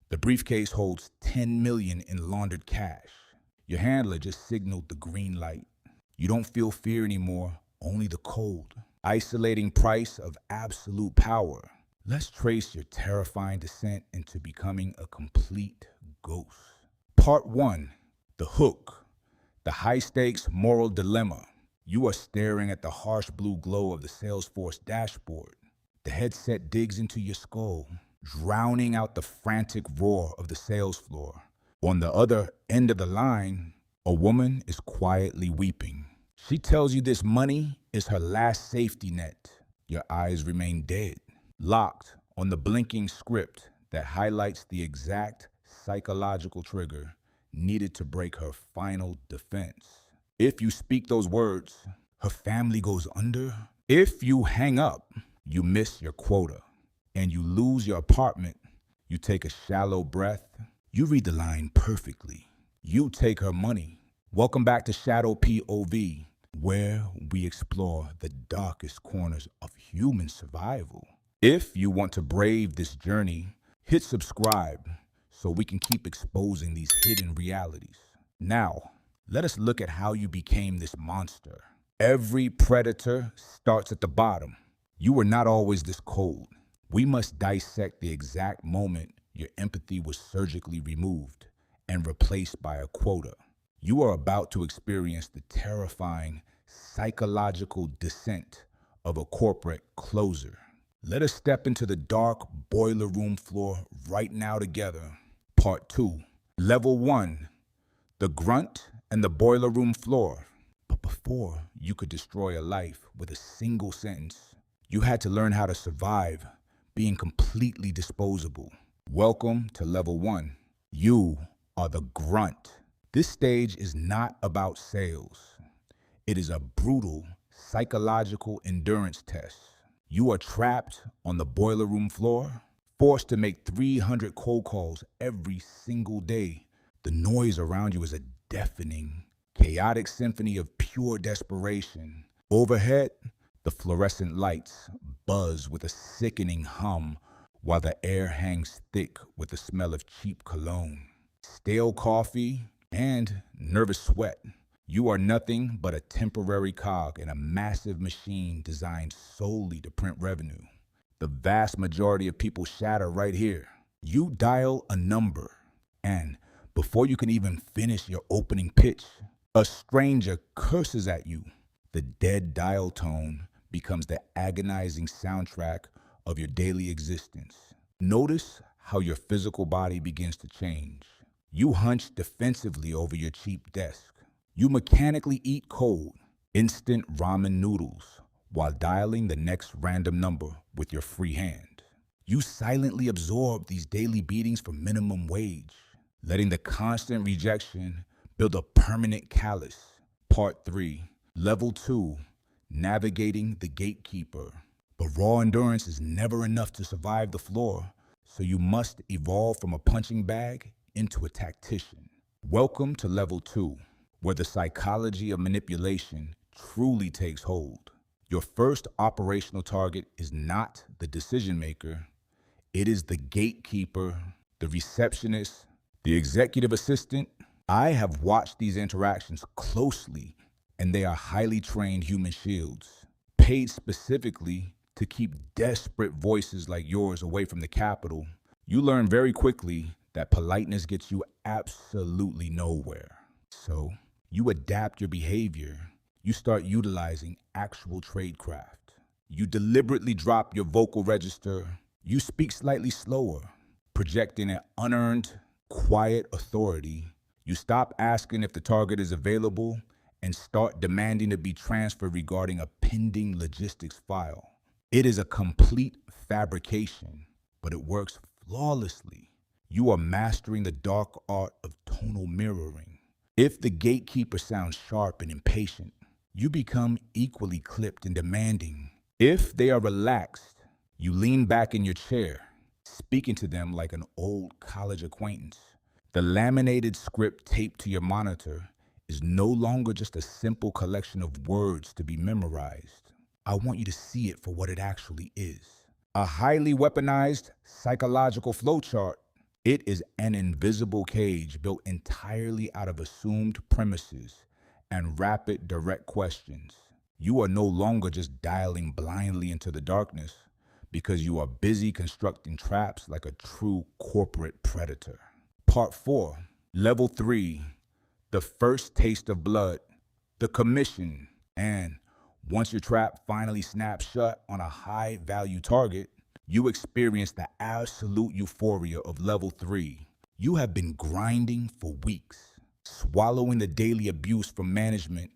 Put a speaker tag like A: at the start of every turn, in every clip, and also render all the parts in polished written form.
A: The briefcase holds 10 million in laundered cash. Your handler just signaled the green light. You don't feel fear anymore, only the cold. Isolating price of absolute power. Let's trace your terrifying descent into becoming a complete ghost. Part 1. The Hook. The high-stakes moral dilemma. You are staring at the harsh blue glow of the Salesforce dashboard. The headset digs into your skull, drowning out the frantic roar of the sales floor. On the other end of the line, a woman is quietly weeping. She tells you this money is her last safety net. Your eyes remain dead, locked on the blinking script that highlights the exact psychological trigger needed to break her final defense. If you speak those words, her family goes under. If you hang up, you miss your quota and you lose your apartment. You take a shallow breath. You read the line perfectly. You take her money. Welcome back to Shadow POV, where we explore the darkest corners of human survival. If you want to brave this journey, hit subscribe so we can keep exposing these hidden realities. Now, let us look at how you became this monster. Every predator starts at the bottom. You were not always this cold. We must dissect the exact moment your empathy was surgically removed and replaced by a quota. You are about to experience the terrifying psychological descent of a corporate closer. Let us step into the dark boiler room floor right now together. Part 2. Level 1. The Grunt and the boiler room floor. But before you could destroy a life with a single sentence, you had to learn how to survive being completely disposable. Welcome to Level 1. You are the Grunt. This stage is not about sales. It is a brutal psychological endurance test. You are trapped on the boiler room floor, forced to make 300 cold calls every single day. The noise around you is a deafening, chaotic symphony of pure desperation. Overhead, the fluorescent lights buzz with a sickening hum while the air hangs thick with the smell of cheap cologne, stale coffee, and nervous sweat. You are nothing but a temporary cog in a massive machine designed solely to print revenue. The vast majority of people shatter right here. You dial a number, and before you can even finish your opening pitch, a stranger curses at you. The dead dial tone becomes the agonizing soundtrack of your daily existence. Notice how your physical body begins to change. You hunch defensively over your cheap desk. You mechanically eat cold, instant ramen noodles while dialing the next random number with your free hand. You silently absorb these daily beatings for minimum wage, letting the constant rejection build a permanent callus. Part 3. Level 2. Navigating the Gatekeeper. But raw endurance is never enough to survive the floor, so you must evolve from a punching bag into a tactician. Welcome to Level 2, where the psychology of manipulation truly takes hold. Your first operational target is not the decision maker. It is the gatekeeper, the receptionist, the executive assistant. I have watched these interactions closely, and they are highly trained human shields, paid specifically to keep desperate voices like yours away from the Capitol. You learn very quickly that politeness gets you absolutely nowhere. So you adapt your behavior. You start utilizing actual tradecraft. You deliberately drop your vocal register. You speak slightly slower, projecting an unearned, quiet authority. You stop asking if the target is available and start demanding to be transferred regarding a pending logistics file. It is a complete fabrication, but it works flawlessly. You are mastering the dark art of tonal mirroring. If the gatekeeper sounds sharp and impatient, you become equally clipped and demanding. If they are relaxed, you lean back in your chair, speaking to them like an old college acquaintance. The laminated script taped to your monitor is no longer just a simple collection of words to be memorized. I want you to see it for what it actually is. A highly weaponized psychological flowchart. It is an invisible cage built entirely out of assumed premises and rapid, direct questions. You are no longer just dialing blindly into the darkness because you are busy constructing traps like a true corporate predator. Part 4, Level 3, the first taste of blood, the commission, and once your trap finally snaps shut on a high-value target, you experience the absolute euphoria of Level 3. You have been grinding for weeks, swallowing the daily abuse from management,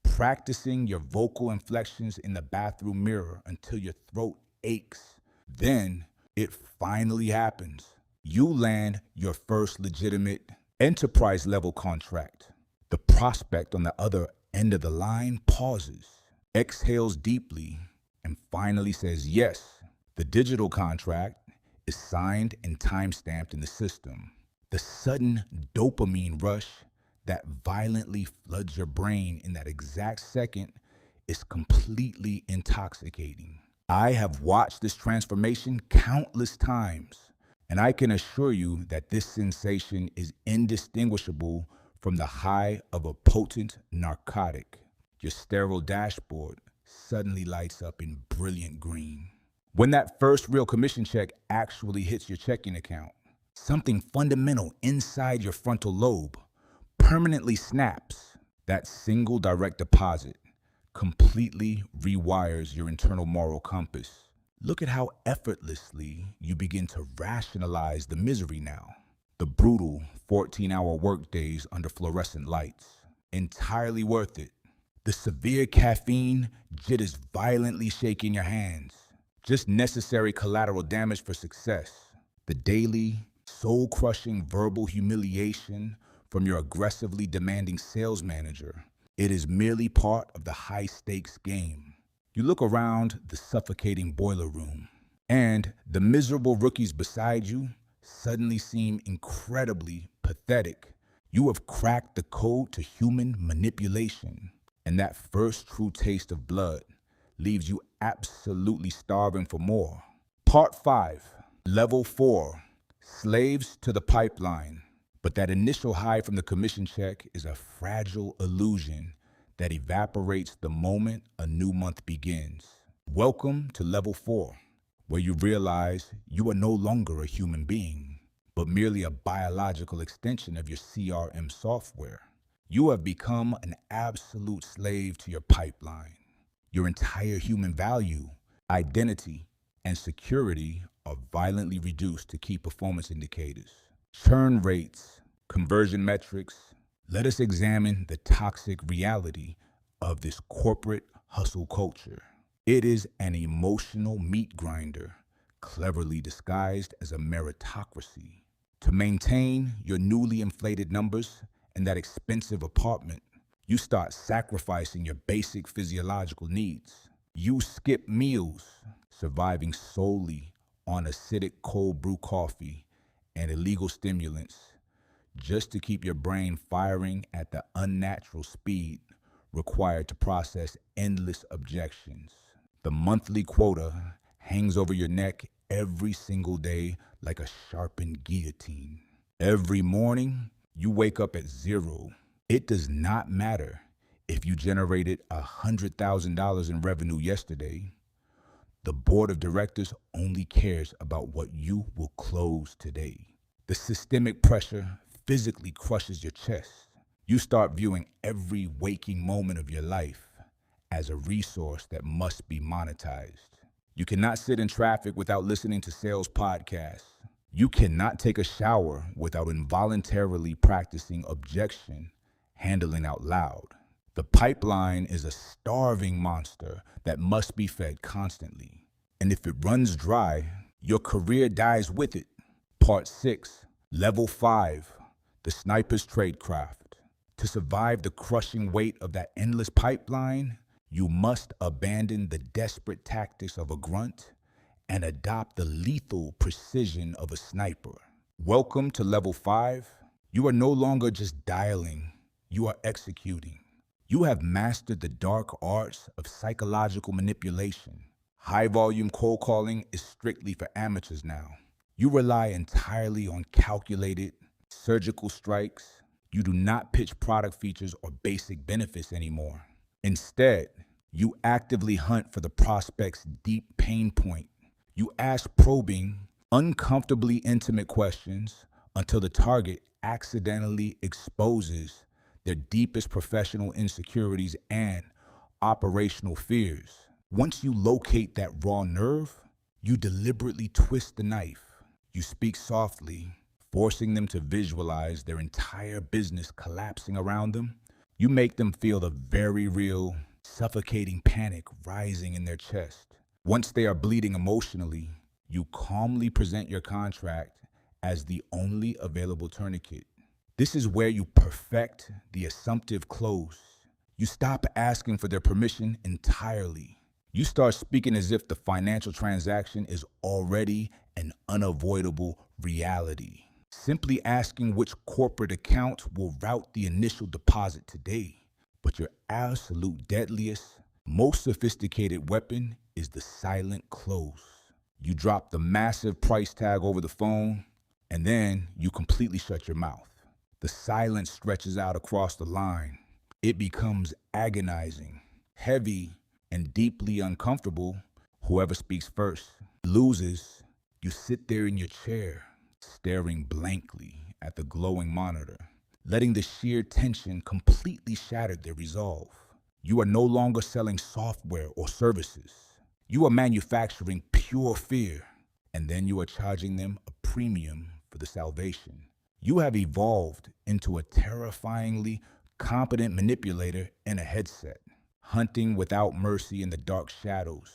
A: practicing your vocal inflections in the bathroom mirror until your throat aches. Then it finally happens. You land your first legitimate enterprise level contract. The prospect on the other end of the line pauses, exhales deeply, and finally says yes. The digital contract is signed and timestamped in the system. The sudden dopamine rush that violently floods your brain in that exact second is completely intoxicating. I have watched this transformation countless times, and I can assure you that this sensation is indistinguishable from the high of a potent narcotic. Your sterile dashboard suddenly lights up in brilliant green. When that first real commission check actually hits your checking account, something fundamental inside your frontal lobe permanently snaps. That single direct deposit completely rewires your internal moral compass. Look at how effortlessly you begin to rationalize the misery now. The brutal 14-hour workdays under fluorescent lights, entirely worth it. The severe caffeine jitters violently shaking your hands, just necessary collateral damage for success. The daily, soul-crushing verbal humiliation from your aggressively demanding sales manager. It is merely part of the high-stakes game. You look around the suffocating boiler room, and the miserable rookies beside you suddenly seem incredibly pathetic. You have cracked the code to human manipulation, and that first true taste of blood leaves you absolutely starving for more. Part 5, Level 4, Slaves to the pipeline. But that initial high from the commission check is a fragile illusion that evaporates the moment a new month begins. Welcome to Level 4, where you realize you are no longer a human being, but merely a biological extension of your CRM software. You have become an absolute slave to your pipeline. Your entire human value, identity, and security are violently reduced to key performance indicators. Churn rates, conversion metrics. Let us examine the toxic reality of this corporate hustle culture. It is an emotional meat grinder, cleverly disguised as a meritocracy. To maintain your newly inflated numbers and that expensive apartment, you start sacrificing your basic physiological needs. You skip meals, surviving solely on acidic cold brew coffee and illegal stimulants, just to keep your brain firing at the unnatural speed required to process endless objections. The monthly quota hangs over your neck every single day like a sharpened guillotine. Every morning, you wake up at zero. It does not matter if you generated $100,000 in revenue yesterday. The board of directors only cares about what you will close today. The systemic pressure physically crushes your chest. You start viewing every waking moment of your life as a resource that must be monetized. You cannot sit in traffic without listening to sales podcasts. You cannot take a shower without involuntarily practicing objection handling out loud. The pipeline is a starving monster that must be fed constantly. And if it runs dry, your career dies with it. Part 6, Level 5, the sniper's tradecraft. To survive the crushing weight of that endless pipeline, you must abandon the desperate tactics of a grunt and adopt the lethal precision of a sniper. Welcome to Level 5. You are no longer just dialing, you are executing. You have mastered the dark arts of psychological manipulation. High-volume cold calling is strictly for amateurs now. You rely entirely on calculated, surgical strikes. You do not pitch product features or basic benefits anymore. Instead, you actively hunt for the prospect's deep pain point. You ask probing, uncomfortably intimate questions until the target accidentally exposes their deepest professional insecurities and operational fears. Once you locate that raw nerve, you deliberately twist the knife. You speak softly, forcing them to visualize their entire business collapsing around them. You make them feel the very real, suffocating panic rising in their chest. Once they are bleeding emotionally, you calmly present your contract as the only available tourniquet. This is where you perfect the assumptive close. You stop asking for their permission entirely. You start speaking as if the financial transaction is already an unavoidable reality. Simply asking which corporate account will route the initial deposit today. But your absolute deadliest, most sophisticated weapon is the silent close. You drop the massive price tag over the phone, and then you completely shut your mouth. The silence stretches out across the line. It becomes agonizing, heavy, and deeply uncomfortable. Whoever speaks first loses. You sit there in your chair, staring blankly at the glowing monitor, letting the sheer tension completely shatter their resolve. You are no longer selling software or services. You are manufacturing pure fear, and then you are charging them a premium for the salvation. You have evolved into a terrifyingly competent manipulator in a headset, hunting without mercy in the dark shadows.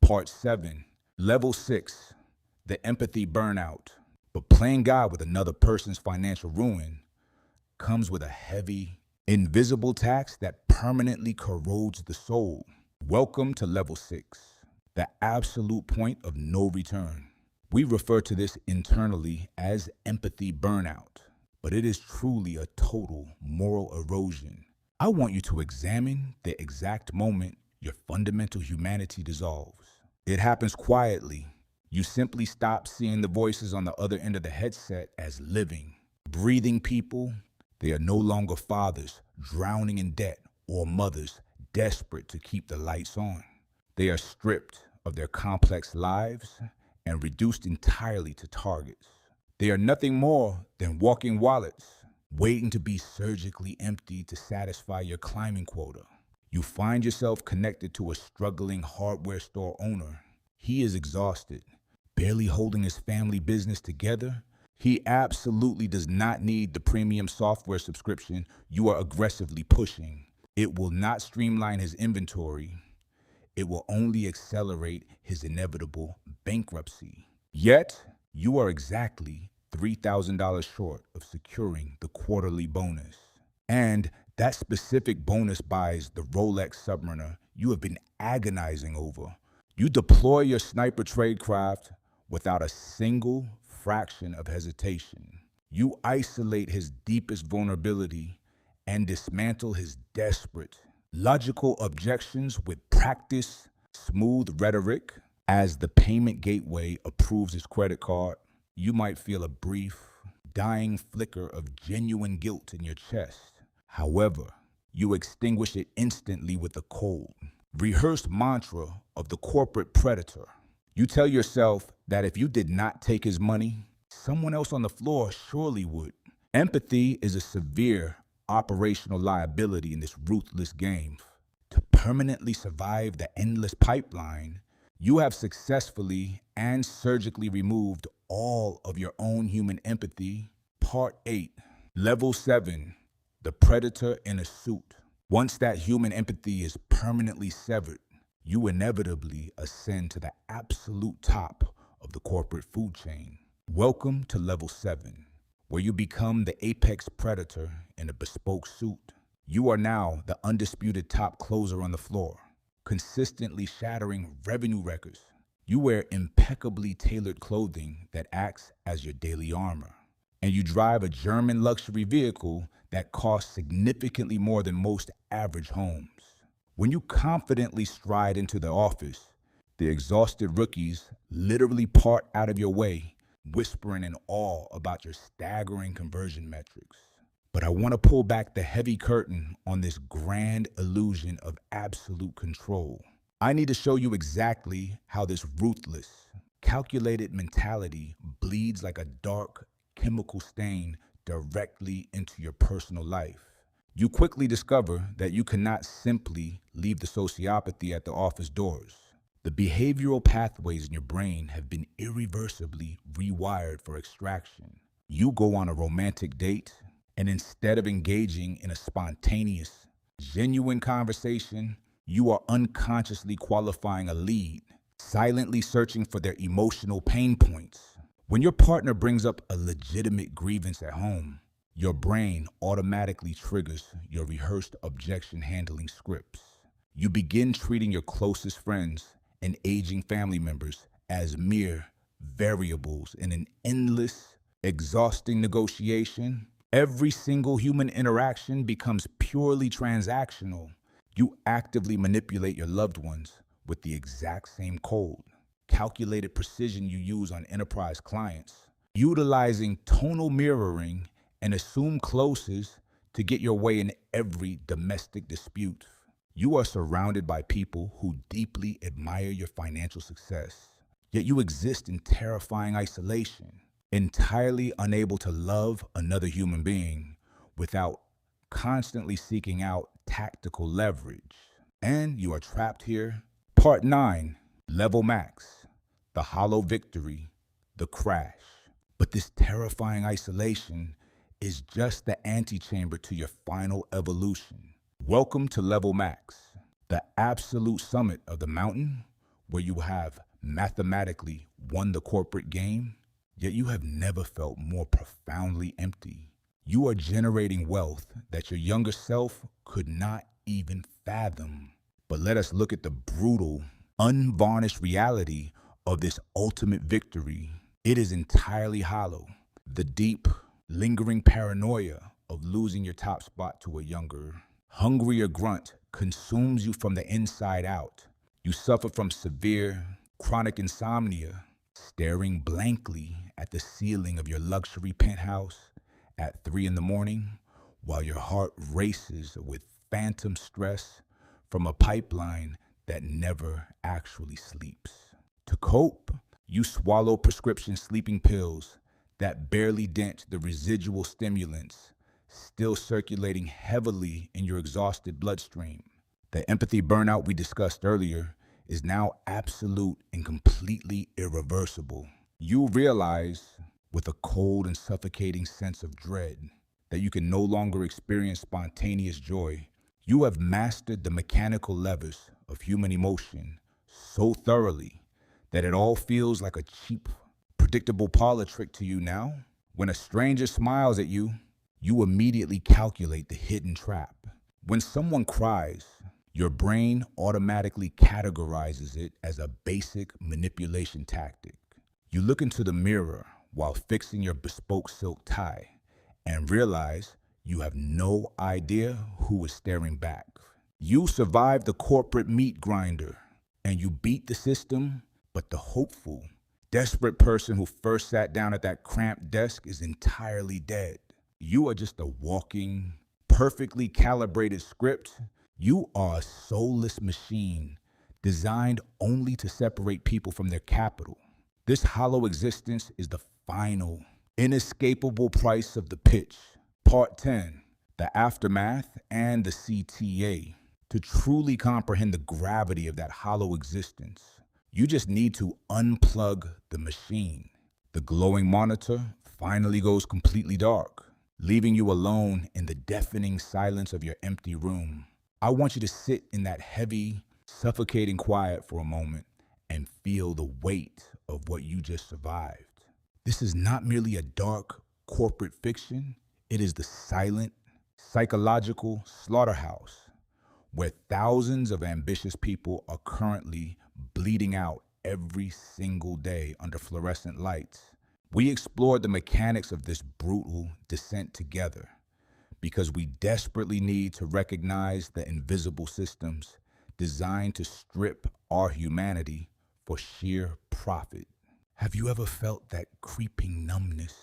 A: Part 7, Level 6, the empathy burnout. But playing God with another person's financial ruin comes with a heavy, invisible tax that permanently corrodes the soul. Welcome to Level 6, the absolute point of no return. We refer to this internally as empathy burnout, but it is truly a total moral erosion. I want you to examine the exact moment your fundamental humanity dissolves. It happens quietly. You simply stop seeing the voices on the other end of the headset as living, breathing people. They are no longer fathers drowning in debt or mothers desperate to keep the lights on. They are stripped of their complex lives and reduced entirely to targets. They are nothing more than walking wallets, waiting to be surgically emptied to satisfy your climbing quota. You find yourself connected to a struggling hardware store owner. He is exhausted, barely holding his family business together. He absolutely does not need the premium software subscription you are aggressively pushing. It will not streamline his inventory. It will only accelerate his inevitable bankruptcy. Yet, you are exactly $3,000 short of securing the quarterly bonus. And that specific bonus buys the Rolex Submariner you have been agonizing over. You deploy your sniper Tradecraft without a single fraction of hesitation. You isolate his deepest vulnerability and dismantle his desperate, logical objections with practiced, smooth rhetoric. As the payment gateway approves his credit card, you might feel a brief, dying flicker of genuine guilt in your chest. However, you extinguish it instantly with a cold, rehearsed mantra of the corporate predator. You tell yourself that if you did not take his money, someone else on the floor surely would. Empathy is a severe operational liability in this ruthless game. To permanently survive the endless pipeline, you have successfully and surgically removed all of your own human empathy. Part 8, Level 7, the predator in a suit. Once that human empathy is permanently severed, you inevitably ascend to the absolute top of the corporate food chain. Welcome to Level 7, where you become the apex predator in a bespoke suit. You are now the undisputed top closer on the floor, consistently shattering revenue records. You wear impeccably tailored clothing that acts as your daily armor. And you drive a German luxury vehicle that costs significantly more than most average homes. When you confidently stride into the office, the exhausted rookies literally part out of your way whispering in awe about your staggering conversion metrics. But I want to pull back the heavy curtain on this grand illusion of absolute control. I need to show you exactly how this ruthless, calculated mentality bleeds like a dark chemical stain directly into your personal life. You quickly discover that you cannot simply leave the sociopathy at the office doors. The behavioral pathways in your brain have been irreversibly rewired for extraction. You go on a romantic date, and instead of engaging in a spontaneous, genuine conversation, you are unconsciously qualifying a lead, silently searching for their emotional pain points. When your partner brings up a legitimate grievance at home, your brain automatically triggers your rehearsed objection handling scripts. You begin treating your closest friends and aging family members as mere variables in an endless, exhausting negotiation. Every single human interaction becomes purely transactional. You actively manipulate your loved ones with the exact same cold, calculated precision you use on enterprise clients, utilizing tonal mirroring and assume closes to get your way in every domestic dispute. You are surrounded by people who deeply admire your financial success, yet you exist in terrifying isolation, entirely unable to love another human being without constantly seeking out tactical leverage. And you are trapped here. Part 9, Level Max, the hollow victory, the crash. But this terrifying isolation is just the antechamber to your final evolution. Welcome to Level Max, the absolute summit of the mountain where you have mathematically won the corporate game, yet you have never felt more profoundly empty. You are generating wealth that your younger self could not even fathom. But let us look at the brutal, unvarnished reality of this ultimate victory. It is entirely hollow. The deep, lingering paranoia of losing your top spot to a younger, hungrier grunt consumes you from the inside out. You suffer from severe, chronic insomnia, staring blankly at the ceiling of your luxury penthouse at 3 a.m, while your heart races with phantom stress from a pipeline that never actually sleeps. To cope, you swallow prescription sleeping pills that barely dent the residual stimulants still circulating heavily in your exhausted bloodstream. The empathy burnout we discussed earlier is now absolute and completely irreversible. You realize, with a cold and suffocating sense of dread, that you can no longer experience spontaneous joy. You have mastered the mechanical levers of human emotion so thoroughly that it all feels like a cheap, predictable parlor trick to you now. When a stranger smiles at you, you immediately calculate the hidden trap. When someone cries, your brain automatically categorizes it as a basic manipulation tactic. You look into the mirror while fixing your bespoke silk tie and realize you have no idea who is staring back. You survived the corporate meat grinder and you beat the system, but the hopeful, desperate person who first sat down at that cramped desk is entirely dead. You are just a walking, perfectly calibrated script. You are a soulless machine designed only to separate people from their capital. This hollow existence is the final, inescapable price of the pitch. Part 10, the Aftermath and the CTA. To truly comprehend the gravity of that hollow existence, you just need to unplug the machine. The glowing monitor finally goes completely dark, leaving you alone in the deafening silence of your empty room. I want you to sit in that heavy, suffocating quiet for a moment and feel the weight of what you just survived. This is not merely a dark corporate fiction. It is the silent, psychological slaughterhouse where thousands of ambitious people are currently bleeding out every single day under fluorescent lights. We explored the mechanics of this brutal descent together because we desperately need to recognize the invisible systems designed to strip our humanity for sheer profit. Have you ever felt that creeping numbness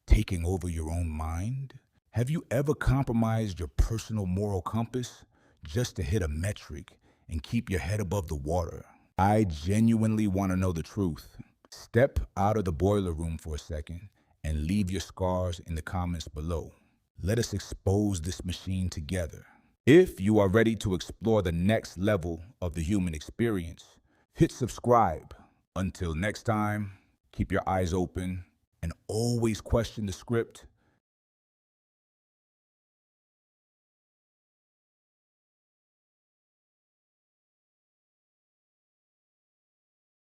A: taking over your own mind? Have you ever compromised your personal moral compass just to hit a metric and keep your head above the water? I genuinely want to know the truth. Step out of the boiler room for a second and leave your scars in the comments below. Let us expose this machine together. If you are ready to explore the next level of the human experience, hit subscribe. Until next time, keep your eyes open and always question the script